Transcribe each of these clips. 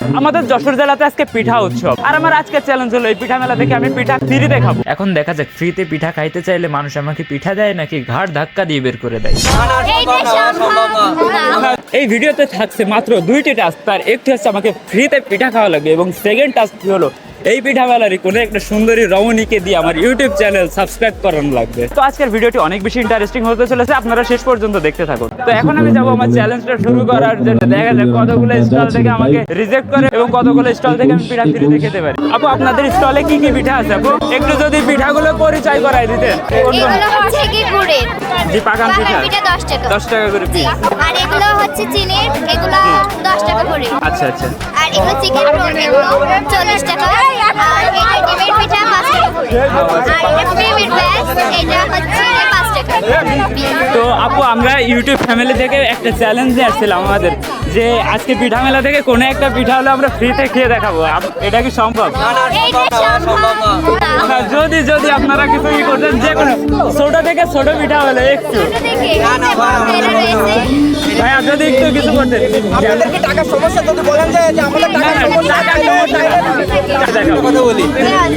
আমাদের যশোর জেলাতে আজকে পিঠা উৎসব, আর আমার আজকে চ্যালেঞ্জ হলো এই পিঠা মেলা থেকে আমি পিঠা ফ্রিতে খাবো। এখন দেখা যাক ফ্রিতে পিঠা খাইতে চাইলে মানুষ আমাকে পিঠা দেয় নাকি ঘাড় ধাক্কা দিয়ে বের করে দেয়। এই ভিডিওতে থাকছে মাত্র 2টি টাস্ক, তার একটি হচ্ছে আমাকে ফ্রিতে পিঠা খাওয়া লাগবে এবং সেকেন্ড টাস্ক হলো এই পিঠা মেলারই কোনো একটা সুন্দরী রমণীকে দিয়ে আমার ইউটিউব চ্যানেল সাবস্ক্রাইব করানো লাগবে। তো আজকের ভিডিওটি অনেক বেশি ইন্টারেস্টিং হতে চলেছে, আপনারা শেষ পর্যন্ত দেখতে থাকুন। তো এখন আমি যাবো আমার চ্যালেঞ্জটা শুরু করার জন্য। দেখা যাক কতগুলো স্টল থেকে আমাকে রিজেক্ট করে এবং কতগুলো স্টল থেকে আমি পিঠা ফ্রিতে খেতে পারি। আপু, আপনাদের স্টলে কি কি পিঠা আছে আপু? একটু যদি পিঠাগুলো পরিচয় করাই দিতেন। এগুলো হচ্ছে কি গুড়ের জি, পাকান পিঠা 10 টাকা। 10 টাকা করে পিস। আর এগুলো হচ্ছে চিনির, এগুলো 10 টাকা করে। আচ্ছা আচ্ছা। আর এগুলো চিকেন রোল, এগুলো 40 টাকা। আর এটা ডিমের পিঠা 5 টাকা করে। আর এটা ক্রিমের ব্যাস, এটা হচ্ছে 5 টাকা। তো আপু, আমরা ইউটিউব ফ্যামিলি থেকে একটা চ্যালেঞ্জ নিয়ে আসছিলাম আমাদের, যে আজকে পিঠা মেলা থেকে কোনো একটা পিঠা হলে আমরা ফ্রিতে খেয়ে দেখাবো। এটা কি সম্ভব? এইটা সম্ভব না। যদি যদি আপনারা কিছু ই করতেন, যে কোনো ছোট থেকে ছোট পিঠা হলে একটু ভাইয়া যদি একটু কিছু করতেন। আপনাদেরকে টাকার সমস্যা যদি বলেন যে আমাদের টাকার সমস্যা, একটা কথা বলি,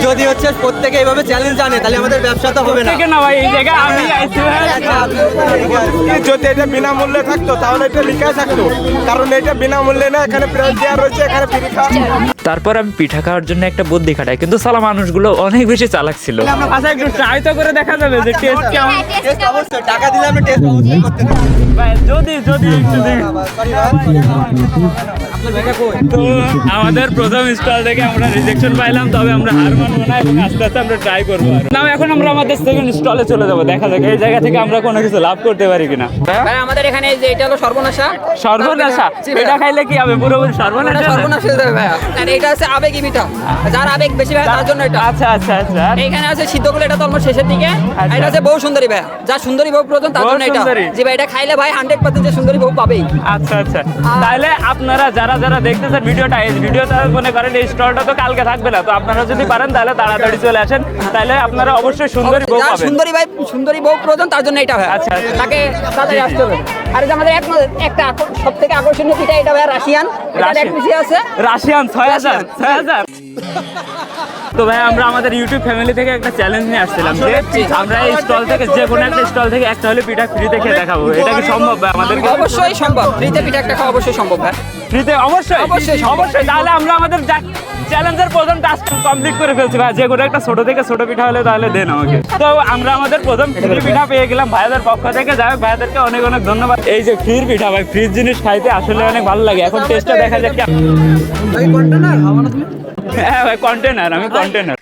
যদি হচ্ছে প্রত্যেকে এইভাবে চ্যালেঞ্জ আনে তাহলে আমাদের ব্যবসা তো হবে না। থেকে না ভাই, এই জায়গায় আমি আইছি ভাই। যদি এটা বিনামূল্যে থাকতো তাহলে এটা লিখা থাকতো, কারণ এটা বিনামূল্যে না, এখানে প্রাইস দেওয়া রয়েছে, এখানে ফ্রি খাওয়া। তারপর আমি পিঠা খাওয়ার জন্য একটা বুদ্ধি খাটাই, কিন্তু সালা মানুষগুলো অনেক বেশি চালাক ছিল। আচ্ছা, একটু ট্রাই তো করে দেখা যাবে যে টেস্ট কেমন। টেস্ট অবশ্যই, টাকা দিলে আমরা টেস্ট অবশ্যই করতে পারি। ভাই যদি যদি একটু দেখি। তো আমাদের প্রথম স্টল থেকে আমরা রিজেকশন পাইলাম, তবে আমরা হার মানবো না এবং আস্তে আস্তে আমরা ট্রাই করবো। না, এখন আমরা আমাদের সেকেন্ড স্টলে চলে যাবো, দেখা যাক এই জায়গা থেকে আমরা কোনো কিছু লাভ করতে পারি কিনা। ভাই আমাদের এখানে যে এটা হলো সর্বনাশা। সর্বনাশা? এটা খাইলে কি হবে? পুরোপুরি সর্বনাশা? সর্বনাশ হয়ে যাবে ভাই। আর এটা আছে আবেগী পিঠা, যার আবেগ বেশি ভাই তার জন্য এটা। আচ্ছা আচ্ছা আচ্ছা। এইখানে আছে সিদ্ধগুলো, এটা তো অলমোস্ট শেষের দিকে। আর এটা আছে বউ সুন্দরী ভাই, যার সুন্দরী বউ প্রয়োজন তার বউ জন্য এটা। সুন্দরী? জি ভাই, এটা খাইলে ভাই 100% যে সুন্দরী বউ পাবেই। আচ্ছা আচ্ছা। তাহলে আপনারা যারা যারা দেখতেছেন ভিডিওটা, এই ভিডিওটা মনে করেন এই স্টলটা তো কালকে থাকবে না, তো আপনারা যদি পারেন তাহলে তাড়াতাড়ি চলে আসেন, তাহলে আপনারা অবশ্যই সুন্দরী বউ যার পাবেন। সুন্দরী বউ প্রয়োজন তার জন্য এটা ভাই। আচ্ছা, আচ্ছা। তাকে তাড়াতাড়ি আসতে হবে। আর এই যে আমাদের একটা সবথেকে আকর্ষণীয় পিঠা, এটা ভাই রাশিয়ান। এটা এক পিসি আছে রাশিয়ান 6000। তো ভাই, আমরা আমাদের ইউটিউব ফ্যামিলি থেকে একটা চ্যালেঞ্জ নিয়ে আসছিলাম যে আমরা এই স্টল থেকে যে কোনো একটা স্টল থেকে একটা হলে পিঠা ফ্রিতে খেয়ে দেখাবো। এটা কি সম্ভব ভাই আমাদেরকে? অবশ্যই সম্ভব, ফ্রিতে পিঠা একটা খাওয়া অবশ্যই সম্ভব ভাই। ফ্রিতে? অবশ্যই অবশ্যই সম্ভব। অবশ্যই। তাহলে আমরা আমাদের চ্যালেঞ্জের প্রথম টাস্ক কমপ্লিট করে ফেলছি ভাই। যে কোনো একটা ছোট থেকে ছোট পিঠা হলে তাহলে দেন আমাকে। তো আমরা আমাদের প্রথম ফ্রি পিঠা পেয়ে গেলাম ভাইয়াদের পক্ষ থেকে। যাই হোক, ভাইয়াদেরকে অনেক অনেক ধন্যবাদ। এই যে ফ্রি পিঠা ভাই, ফ্রিজ জিনিস খাইতে আসলে অনেক ভালো লাগে। এখন টেস্টটা দেখা যাক। হ্যাঁ ভাই, কন্টেনার, আমি কন্টেনার।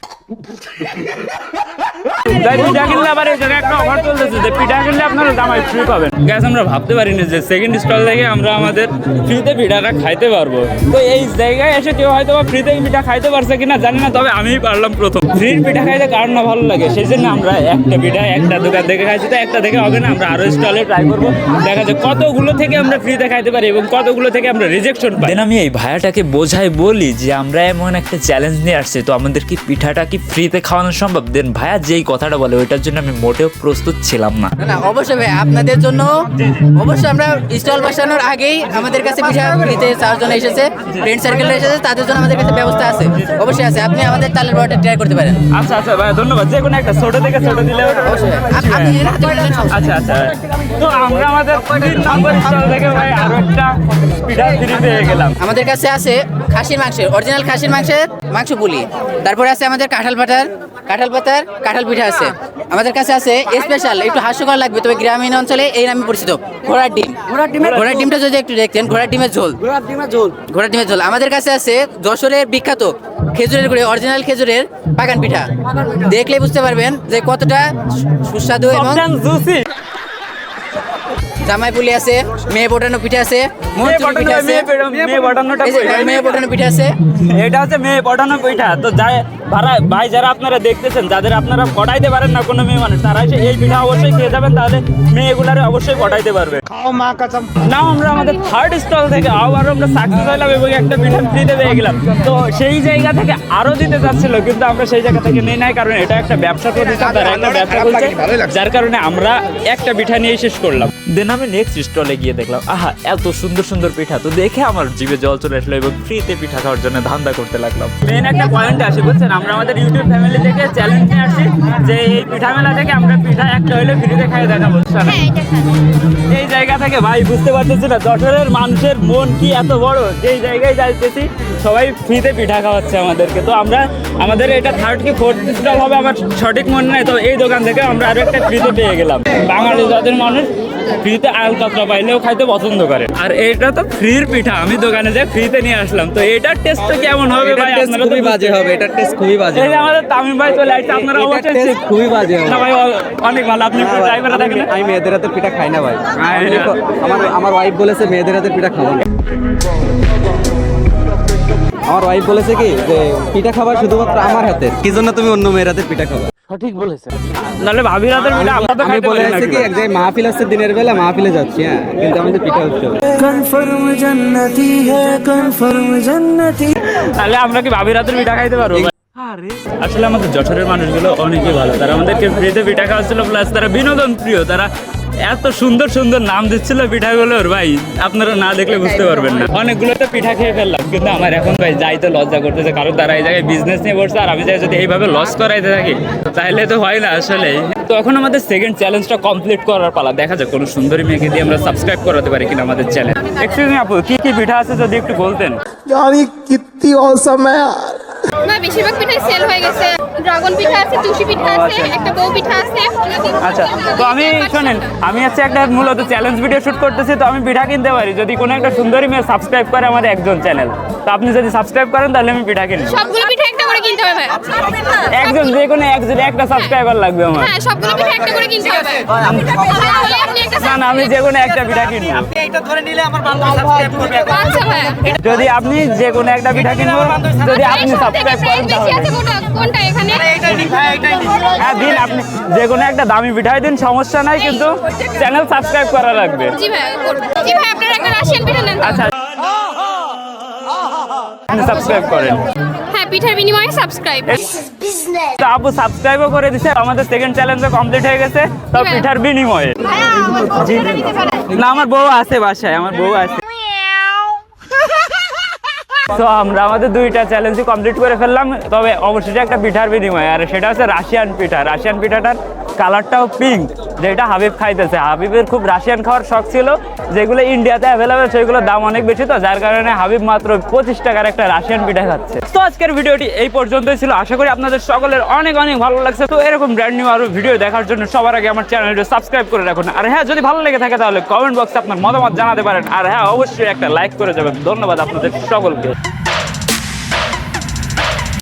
পিঠা কিনলে আবার এই জায়গায় একটা অফার চলতেছে যে পিঠা কিনলে আপনারা জামাই ফ্রি পাবেন। গ্যাস আমরা ভাবতে পারিনি যে সেকেন্ড স্টল থেকে আমরা আমাদের ফ্রিতে পিঠাটা খাইতে পারবো। তো এই জায়গায় এসে কেউ হয়তো বা ফ্রিতে পিঠা খাইতে পারছে কিনা জানি না, তবে আমিই পারলাম প্রথম। ফ্রির পিঠা খাইতে কার না ভালো লাগে, সেই জন্য আমরা একটা পিঠা একটা দোকান থেকে খাইছি। তো একটা থেকে হবে না, আমরা আরো স্টলে ট্রাই করবো, দেখা যায় কতগুলো থেকে আমরা ফ্রিতে খাইতে পারি এবং কতগুলো থেকে আমরা রিজেকশন পাই। আমি এই ভাইয়াটাকে বোঝাই বলি যে আমরা এমন একটা চ্যালেঞ্জ নিয়ে আসছি, তো আমাদের কি পিঠাটা কি ফ্রিতে খাওয়ানো সম্ভব? দেন ভাইয়া যেই কথাটা বলে ওইটার জন্য আমি মোটেও প্রস্তুত ছিলাম না। না অবশ্যই ভাই, আপনাদের জন্য অবশ্যই আমরা স্টল বসানোর আগেই আমাদের কাছে পিঠা ফ্রিতে চাওয়ার জন্য এসেছে, ফ্রেন্ড সার্কেলরা এসেছে, তাদের জন্য আমাদের কাছে ব্যবস্থা আছে, অবশ্যই আছে। আপনি আমাদের তালের বড়াটা ট্রাই করতে পারেন। আচ্ছা আচ্ছা ভাই, ধন্যবাদ। যে কোনো একটা ছোট থেকে ছোট দিলে অবশ্যই আপনি এর হাতে নিলেন সমস্যা নেই। আচ্ছা আচ্ছা। তো আমরা আমাদের 3 নম্বর স্টল থেকে ভাই আরো একটা পিঠা ফ্রি পেয়ে গেলাম। আমাদের কাছে আছে খাসির মাংসের, অরিজিনাল খাসির মাংসের মাংস পুলি। তারপরে আছে আমাদের কাঁঠাল পাতার কাঁঠাল পিঠা আছে। আমাদের কাছে আছে স্পেশাল, একটু হাস্যকর লাগবে তবে গ্রামীণ অঞ্চলে এই নামে পরিচিত, ঘোড়ার ডিম। ঘোড়ার ডিমটা যদি একটু দেখতেন, ঘোড়ার ডিমের ঝোল। আমাদের কাছে আছে যশোরের বিখ্যাত খেজুরের গুড়ে, অরিজিনাল খেজুরের বাগান পিঠা। দেখলে বুঝতে পারবেন যে কতটা সুস্বাদু। এবং জুসি জামাই পুলি আছে, মেয়ে বটানো পিঠা আছে, মনচুরি পিঠা আছে, মেয়ে বটানোটা মেয়ে বটানো পিঠা আছে। এটা হচ্ছে মেয়ে পটানো পিঠা। তো ভাই যারা আপনারা দেখতেছেন, যাদের আপনারা পটাইতে পারেন না কোনো মেয়ে মানুষ, তারা এসে এই পিঠা অবশ্যই খেয়ে যাবেন, তাহলে মেয়েগুলারে অবশ্যই পটাইতে পারবে। না আমরা আমাদের থার্ড স্টল থেকে আবার আমরা সাকসেস হলাম এবং একটা পিঠা ফ্রিতে পেয়ে গেলাম। তো সেই জায়গা থেকে আরো দিতে যাচ্ছিল, কিন্তু আমরা সেই জায়গা থেকে নেই নাই, কারণ এটা একটা ব্যবসা প্রতিষ্ঠান, তারা একটা ব্যবসা করছে, যার কারণে আমরা একটা পিঠা নিয়ে শেষ করলাম। দেন আমি নেক্সট স্টলে গিয়ে দেখলাম আহা এত সুন্দর সুন্দর পিঠা, তো দেখে আমার জিভে জল চলে আসলো এবং ফ্রিতে পিঠা খাওয়ার জন্য ধান্দা করতে লাগলাম। মেন একটা পয়েন্ট আসে বুঝছেন, আমরা আমাদের ইউটিউব ফ্যামিলি থেকে চ্যালেঞ্জ নিয়ে আসছি যে এই পিঠা মেলা থেকে আমরা পিঠা একটা হলে ফ্রিতে খাই দেখাবো। হ্যাঁ এটা খাবো। এই জায়গা থেকে ভাই বুঝতে পারতেছি না যশোরের মানুষের মন কি এত বড়, যেই জায়গায় যাইতেছি সবাই ফ্রিতে পিঠা খাওয়াচ্ছে আমাদেরকে। তো আমরা আমাদের এটা থার্ড কি ফোর্থ স্টল হবে আমার সঠিক মনে নাই, তো এই দোকান থেকে আমরা আরো একটা ফ্রিতে পেয়ে গেলাম। বাঙালি জাতের মানুষ ফ্রিতে আল কাতরা পাইলেও খাইতে পছন্দ করে, আর এটা তো ফ্রির পিঠা, আমি দোকানে যে ফ্রিতে নিয়ে আসলাম। তো এটার টেস্ট কেমন হবে ভাই? আপনারা খুবই বাজে হবে, এটার টেস্ট খুবই বাজে। এই যে আমাদের তামিম ভাই চলে আসছে, আপনারা অবশ্যই খুবই বাজে হবে। না ভাই অনেক ভালো, আপনি একটু ট্রাই করে দেখেন। আমি মেয়েদের হাতের পিঠা খাই না ভাই। খাই না। আমার ওয়াইফ বলেছে মেয়েদের হাতের পিঠা খাবো না। আমার ওয়াইফ বলেছে কি যে পিঠা খাবার শুধুমাত্র আমার হাতের, কি জন্য তুমি অন্য মেয়ের হাতের পিঠা খাবা? সঠিক বলেছেন। নাহলে ভাবি রাতের পিঠা আমরা তো আমি খাইতে বলে পারি না। আসছি কি এক জায়গায় মাহফিল আছে, দিনের বেলা মাহফিলে যাচ্ছি, হ্যাঁ, কিন্তু আমাদের পিঠা হচ্ছে তাহলে আমরা কি ভাবি রাতের পিঠা খাইতে পারবো? আসলে আমাদের যশোরের মানুষগুলো অনেকই ভালো, তারা আমাদেরকে ফ্রিতে পিঠা খাওয়াচ্ছিল, প্লাস তারা বিনোদন প্রিয়, তারা এত সুন্দর সুন্দর নাম দিচ্ছিল পিঠাগুলোর, ভাই আপনারা না দেখলে বুঝতে পারবেন না। অনেকগুলো তো পিঠা খেয়ে ফেললাম, কিন্তু আমার এখন ভাই যাইতে লজ্জা করতেছে, কারণ তারা এই জায়গায় বিজনেস নিয়ে বসছে, আর আমি চাই যদি এইভাবে লস করাইতে থাকি তাহলে তো হয় না আসলে। তো এখন আমাদের সেকেন্ড চ্যালেঞ্জটা কমপ্লিট করার পালা, দেখা যাক কোনো সুন্দরী মেয়েকে দিয়ে আমরা সাবস্ক্রাইব করাতে পারি কিনা আমাদের চ্যানেল। এক্সকিউজ মি আপু, কি কি পিঠা আছে যদি একটু বলতেন? না বেশিরভাগ পিঠাই সেল হয়ে গেছে। ড্রাগন পিঠা আছে, তুষি পিঠা আছে, একটা বউ পিঠা আছে। আচ্ছা, তো আমি শোনেন, আমি হচ্ছে একটা মূলত চ্যালেঞ্জ ভিডিও শুট করতেছি, তো আমি পিঠা কিনতে পারি যদি কোনো একটা সুন্দরী মেয়ে সাবস্ক্রাইব করে আমাদের একজন চ্যানেল। তো আপনি যদি সাবস্ক্রাইব করেন তাহলে আমি পিঠা কিনবো। সবগুলো পিঠা একটা করে কিনতে হবে। একজন যে কোনো একজন একটা সাবস্ক্রাইবার লাগবে আমার। হ্যাঁ সবগুলো পিঠা একটা করে কিনতে হবে। তাহলে আপনি একটা না না, আমি যে কোনো একটা পিঠা কিনবো। আচ্ছা ভাই। যদি আপনি যে কোনো একটা পিঠা কিনবো, যদি আপনি সাবস্ক্রাইব করেন বেশি তাহলে। আছে কোনটা এখানে? হ্যাঁ দিন, আপনি যে কোনো একটা দামি পিঠাই দিন, সমস্যা নাই, কিন্তু চ্যানেল সাবস্ক্রাইব করা লাগবে। জি ভাই করব। জি ভাই আপনারা একটা রাশিয়ান পিঠা নেন। আচ্ছা, আপনি সাবস্ক্রাইব করেন। হ্যাঁ পিঠার বিনিময়ে সাবস্ক্রাইব। তো আপু সাবস্ক্রাইবও করে দিছে, আমাদের সেকেন্ড চ্যালেঞ্জও কমপ্লিট হয়ে গেছে, তো পিঠার বিনিময়ে। ভাইয়া আমার বউটা নিতে পারেন। না আমার বউ আছে বাসায়, আমার বউ আছে। তো আমরা আমাদের দুইটা চ্যালেঞ্জই কমপ্লিট করে ফেললাম, তবে অবশ্যই একটা পিঠার বিনিময়ে, আর সেটা হচ্ছে রাশিয়ান পিঠা। রাশিয়ান পিঠাটার কালারটাও পিঙ্ক, যেটা হাবিব খাইতেছে। হাবিবের খুব রাশিয়ান খাওয়ার শখ ছিল, যেগুলো ইন্ডিয়াতে অ্যাভেলেবেল সেগুলোর দাম অনেক বেশি, তো যার কারণে হাবিব মাত্র 25 টাকার একটা রাশিয়ান পিঠা খাচ্ছে। তো আজকের ভিডিওটি এই পর্যন্তই ছিল, আশা করি আপনাদের সকলের অনেক অনেক ভালো লাগছে। তো এরকম ব্র্যান্ড নিউ আরো ভিডিও দেখার জন্য সবার আগে আমার চ্যানেলটি সাবস্ক্রাইব করে রাখুন, আর হ্যাঁ যদি ভালো লেগে থাকে তাহলে কমেন্ট বক্সে আপনার মতামত জানাতে পারেন, আর হ্যাঁ অবশ্যই একটা লাইক করে যাবেন। ধন্যবাদ আপনাদের সকলকে।